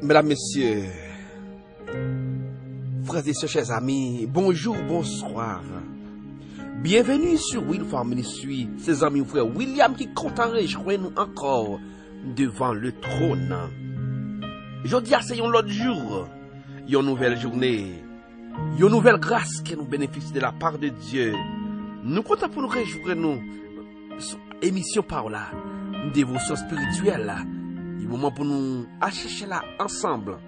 Mesdames, Messieurs, frères et sœurs, chers amis, bonjour, bonsoir. Bienvenue sur Will for Ministry, ses amis frère William qui compte en rejoindre nous encore devant le trône. Jeudi, c'est un autre jour, une nouvelle journée, une nouvelle grâce que nous bénéficions de la part de Dieu. Nous comptons pour nous réjouir, nous, émission par là, dévotion spirituelle, il est moment pour nous chercher là ensemble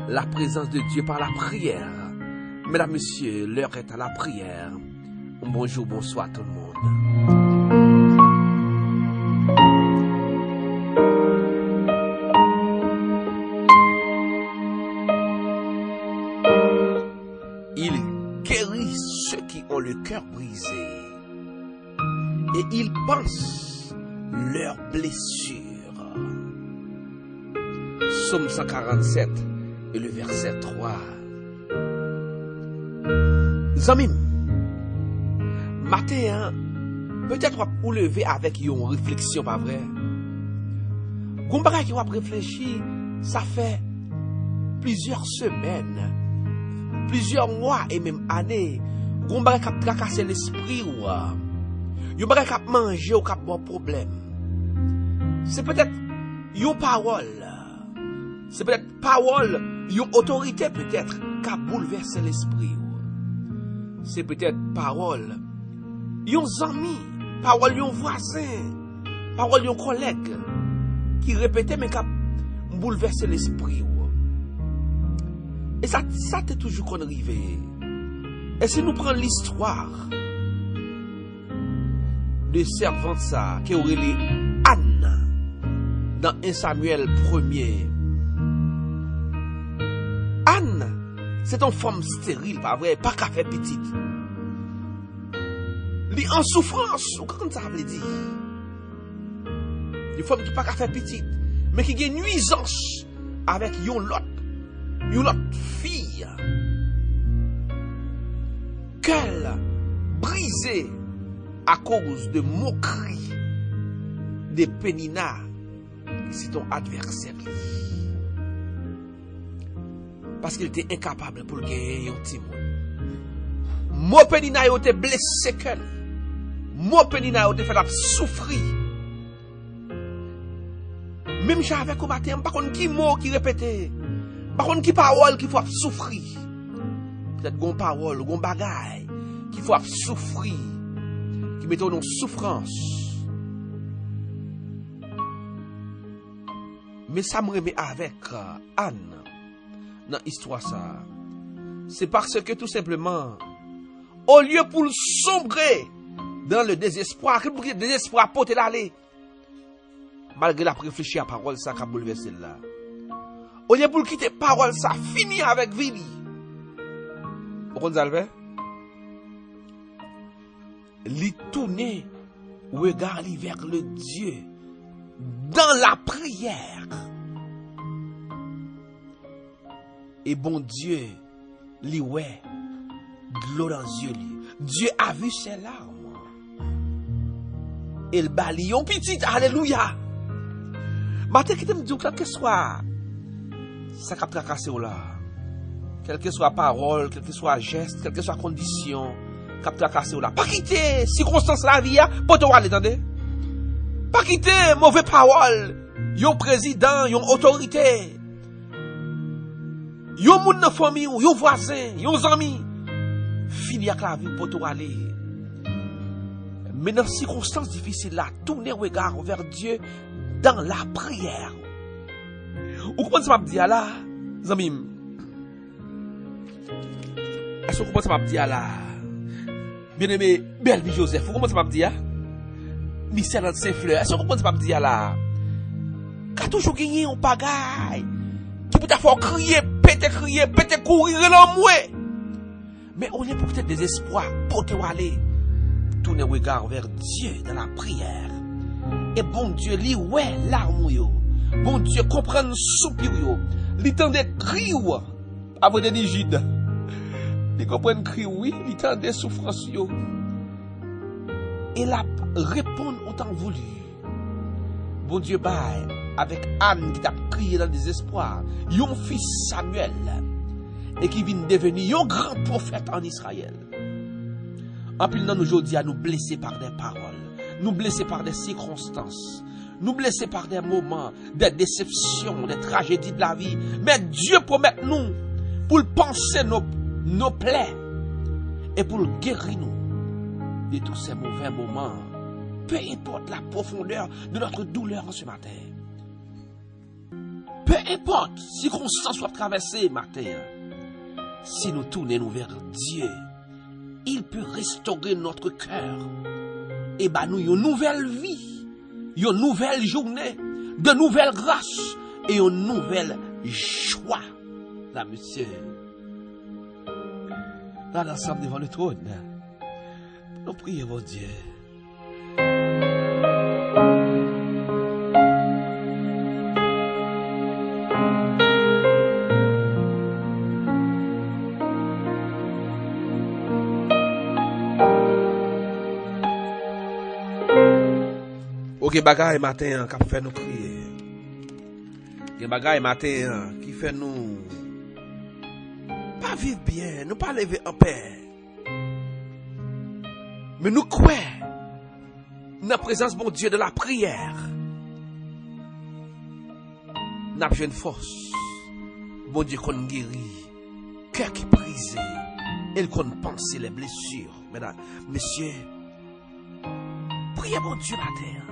la présence de Dieu par la prière. Mesdames, Messieurs, l'heure est à la prière. Bonjour, bonsoir tout le monde. Il guérit ceux qui ont le cœur brisé et il pense leurs blessures. Psaume 147 et le verset 3. Zamim, matin, peut-être vous lever avec une réflexion, pas vrai? Goumbaga qui va réfléchir, ça fait plusieurs semaines, plusieurs mois et même années. Goumbaga qui a tracassé l'esprit ou Goumbaga qui a mangé ou qui a bon problème. C'est peut-être une parole. C'est peut-être parole, une autorité peut-être qui a bouleversé l'esprit. C'est peut-être parole, un ami, parole d'un voisin, parole d'un collègue qui répétait mais qui a bouleversé l'esprit. Et ça t'est toujours qu'on arrivé. Et si nous prenons l'histoire de servante ça, qui aurait les Anne, dans 1 Samuel 1er. Anne, c'est une femme stérile, pas vrai, pas qu'à faire petite. Elle est en souffrance, ou comment ça veut dire? Une femme qui pas qu'à faire petite, mais qui a une nuisance avec une autre fille. Qu'elle brisée à cause de moquerie de Pénina, c'est ton adversaire. Parce qu'il était incapable pour gagner un petit monde. Moi, Pénina, il était blessé qu'elle. Moi, Pénina, il était fait souffrir. Même si avec au matin, par contre, qui mot qui répétait, par contre, qui parole qui faut souffrir. Peut-être qu'on parole, qu'on bagaille, qui faut souffrir, qui met en souffrance. Mais ça me remet avec Anne. Dans l'histoire ça, c'est parce que tout simplement, au lieu pour sombrer dans le désespoir, que pour le désespoir porter l'aller, malgré la réfléchir à parole ça qui a bouleversé là, au lieu pour quitter parole ça, fini avec Vili. Vous comprenez? Li tourner regard vers le Dieu dans la prière. Et bon Dieu, li ouais, de l'eau dans les yeux. Dieu a vu ses larmes. Et le balion petit, alléluia. Matin qui te me dit, quel que soit, ça capte cassé là. Quelle que soit parole, quel que soit geste, quelle que soit condition, capte cassé là. Pas quitter circonstance la vie, pour te aller, attendez. Pas quitter mauvaise parole, yon président, yon autorité. Yon moun nan famille, yon voisin, yon ami, fini avec la vie pour tout aller. Mais dans ces circonstances difficiles là, tournez regard vers Dieu dans la prière. Vous comprenez ce que je dis là, Zamim? Est-ce que vous comprenez ce que je dis là? Bien-aimé, belle vie Joseph, vous comprenez ce que je dis là? Michel de Saint-Fleur, est-ce que vous comprenez ce que je dis là? Quand toujours gagné un bagaille, qui peut faire crier, péter, courir, l'emmener. Mais on est pour peut-être désespoir, pour te aller. Tournez regard vers Dieu dans la prière. Et bon Dieu, li ouais larme yo. Bon Dieu, comprendre soupir yo. Li tende cri ou, avant de digide. Li comprendre cri oui, li tende souffrance yo. Et la répondre autant voulu. Bon Dieu, bye. avec Anne qui t'a crié dans le désespoir, yon fils Samuel, et qui vient devenir un grand prophète en Israël. En plus, nous aujourd'hui à nous blesser par des paroles, nous blesser par des circonstances, nous blesser par des moments, des déceptions, des tragédies de la vie. Mais Dieu promet nous pour penser nos plaies et pour guérir nous de tous ces mauvais moments, peu importe la profondeur de notre douleur en ce matin. Peu importe circonstances soit traversées matin, si nous tournons vers Dieu, il peut restaurer notre cœur et nous une nouvelle vie, une nouvelle journée, de nouvelles grâces et une nouvelle joie. Là, monsieur, là, ensemble devant le trône, nous prions mon Dieu. Ok, bagay matin qui fait nous crier. Il bagay matin qui fait nous pas vivre bien, nous pas lever en paix. Mais nous croyons dans la présence bon Dieu de la prière. Nous avons une force. Bon Dieu qu'on guérit, cœur qui brisé, et qu'on pense les blessures. Mesdames, messieurs, priez bon Dieu matin.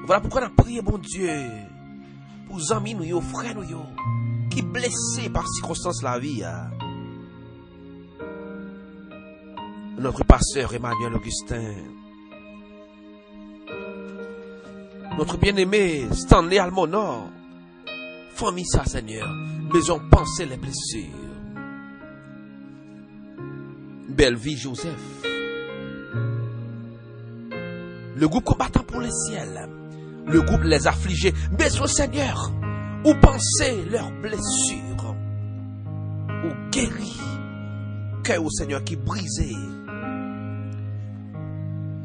Voilà pourquoi on a prié bon Dieu pour les amis nous, frères nous, qui blessés par circonstances de la vie. Notre pasteur Emmanuel Augustin, notre bien-aimé Stanley Almonor, famille ça Seigneur, maison penser les blessures. Belle vie Joseph, le groupe combattant pour le ciel, le groupe les affligés, mais au Seigneur, ou pensez leurs blessures, ou guérit, cœur au Seigneur qui brisé.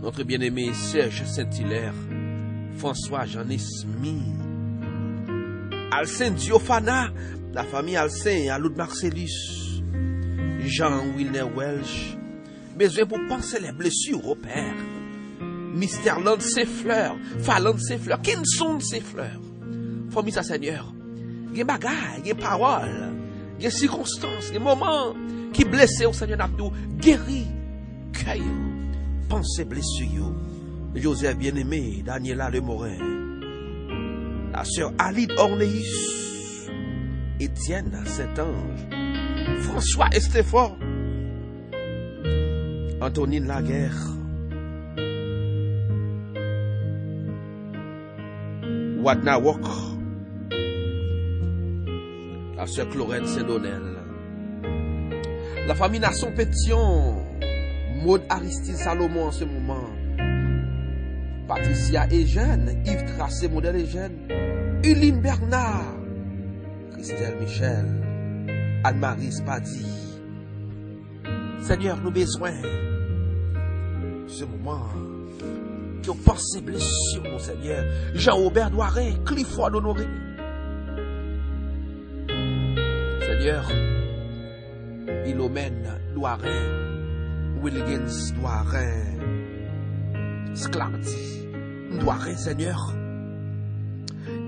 Notre bien-aimé Serge Saint-Hilaire, François Jean-Esmy, Alcin Diofana, la famille Alcin, Aloud Marcellus, Jean-Wilner Welch, besoin pour penser les blessures au Père. Mystère Land ses fleurs, Falland ses fleurs, qui sont ces fleurs? Famille sa Seigneur, il y a bagaille, il y a paroles, il y a circonstances, il y a moments qui blessent au Seigneur Nabdou, guéri, cœur, pensez blessure. Joseph bien-aimé, Daniela Lemorin, la sœur Alide Orneus, Étienne Saint-Ange, François Estefort, Antonine Laguerre, Wadna Wok, la sœur Clorette Saint-Donel, la famille Nasson Pétion, Maud Aristide Salomon en ce moment, Patricia Eugène, Yves Tracé, modèle Eugène, Uline Bernard, Christelle Michel, Anne-Marie Spadi. Seigneur, nous besoin ce moment qui ont pensé blessure, mon Seigneur. Jean-Aubert Douarin, Clifford Honoré. Seigneur, Philomène Douarin, Wilkins Douarin, Sclardy Douarin, Seigneur,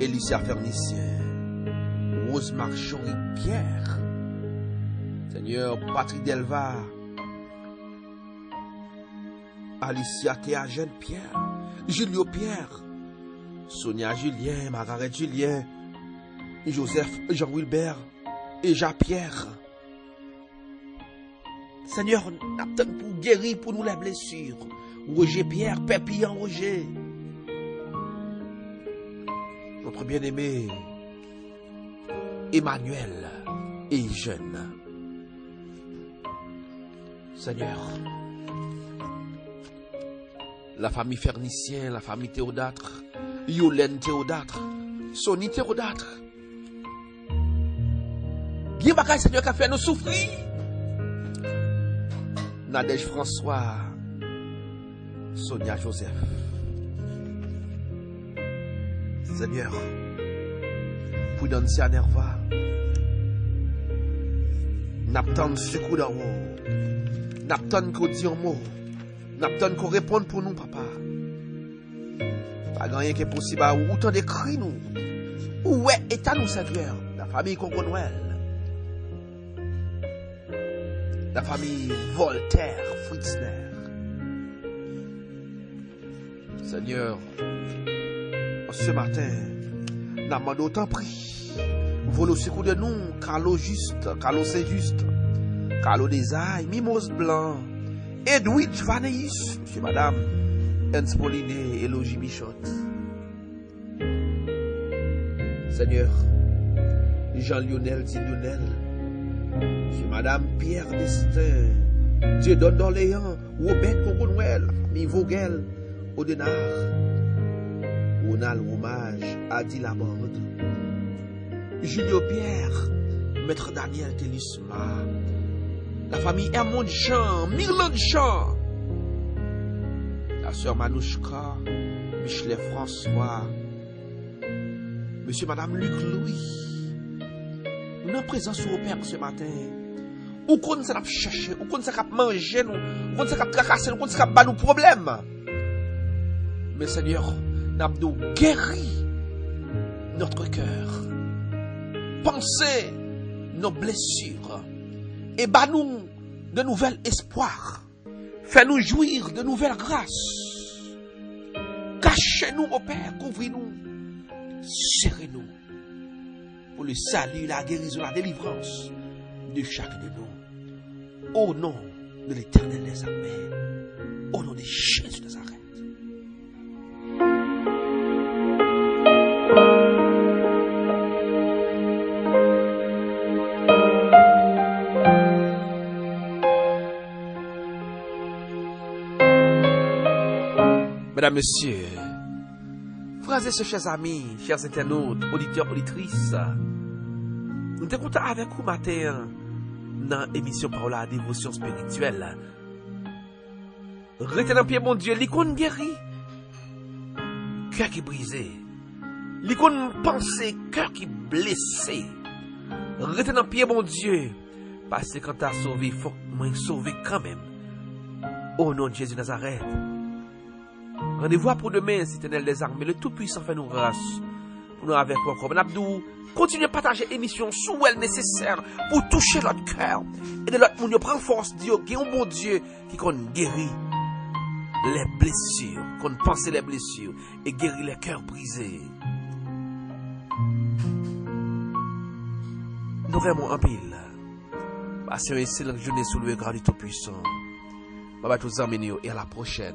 Élicia Fernicien, Rose Marchori Pierre, Seigneur, Patrick Delva, Alicia Théa Jeune Pierre, Julio Pierre, Sonia Julien, Margaret Julien, Joseph Jean-Wilbert et Jean-Pierre. Seigneur, attends pour guérir pour nous les blessures. Roger Pierre, Pépillon Roger. Notre bien-aimé Emmanuel et jeune. Seigneur, la famille Fernicien, la famille Théodâtre, Yolène Théodâtre, Sonny Théodâtre. Bien bagaille, Seigneur, qui a fait nous souffrir. Nadège François, Sonia Joseph. Seigneur, Prudencia Nerva. N'attend secours d'en haut. N'attend qu'on dise un mot. N'attend qu'on réponde pour nous, papa. Pas rien qui est possible à autant de cris nous. Où est à nous, Seigneur? La famille Congo-Noël. La famille Voltaire, Fritzner. Seigneur, ce matin, nous demandons autant prix. Vole au secours de nous, Carlo Juste, Carlo C'est Juste, Carlo Desailles, Mimos Blanc, Edwidge Vaneus, monsieur, madame, Ernst Paulinet, Elogie Michotte. Seigneur, Jean-Lionel Lionel, monsieur, madame, Pierre Destin, Dieu donne d'Orléans, Robert Congo-Noël, famille Vogel, Audenar, Ronald Hommage, Adi Laborde, Julio Pierre, Maître Daniel Télisma, la famille Hermond Jean, Myrland Jean, la sœur Manouchka, Michelet François, monsieur, madame Luc Louis. Nous sommes présents sur le Père ce matin. Où qu'on s'est cherché, où qu'on s'est mangé, où qu'on s'est tracassé, où qu'on s'est battu nos problèmes. Mais Seigneur, nous avons guéri notre cœur. Pensez nos blessures. Et bat-nous de nouvel espoir. Fais-nous jouir de nouvelles grâces. Cachez-nous, au Père, couvrez-nous. Serrez-nous. Pour le salut, la guérison, la délivrance de chacun de nous. Au nom de l'Éternel des armées. Au nom de Jésus de Nazareth. Mesdames, Messieurs, frères et sœurs, chers amis, chers internautes, auditeurs, auditrices, nous sommes contents avec vous matin dans l'émission Parole à dévotion spirituelle. Retenez pied, mon Dieu, l'icône guéri, cœur qui brisé, l'icône pensé, cœur qui blessé. Retenez pied, mon Dieu, parce que quand tu as sauvé, il faut que moi sauver quand même. Au nom de Jésus de Nazareth. Rendez-vous pour demain, Éternel des armées, le Tout-Puissant fait nous grâce. Pour nous avec encore. Ben Abdou, continuez à partager l'émission sous elle nécessaire pour toucher notre cœur. Et de l'autre monde, prend force, Dieu, qui est un bon Dieu, qui guérit les blessures, qu'on pense les blessures, et guérit les cœurs brisés. Nous vraiment en pile. Passez une excellente journée sous le grand du Tout-Puissant. Bye bye tous les amis et à la prochaine.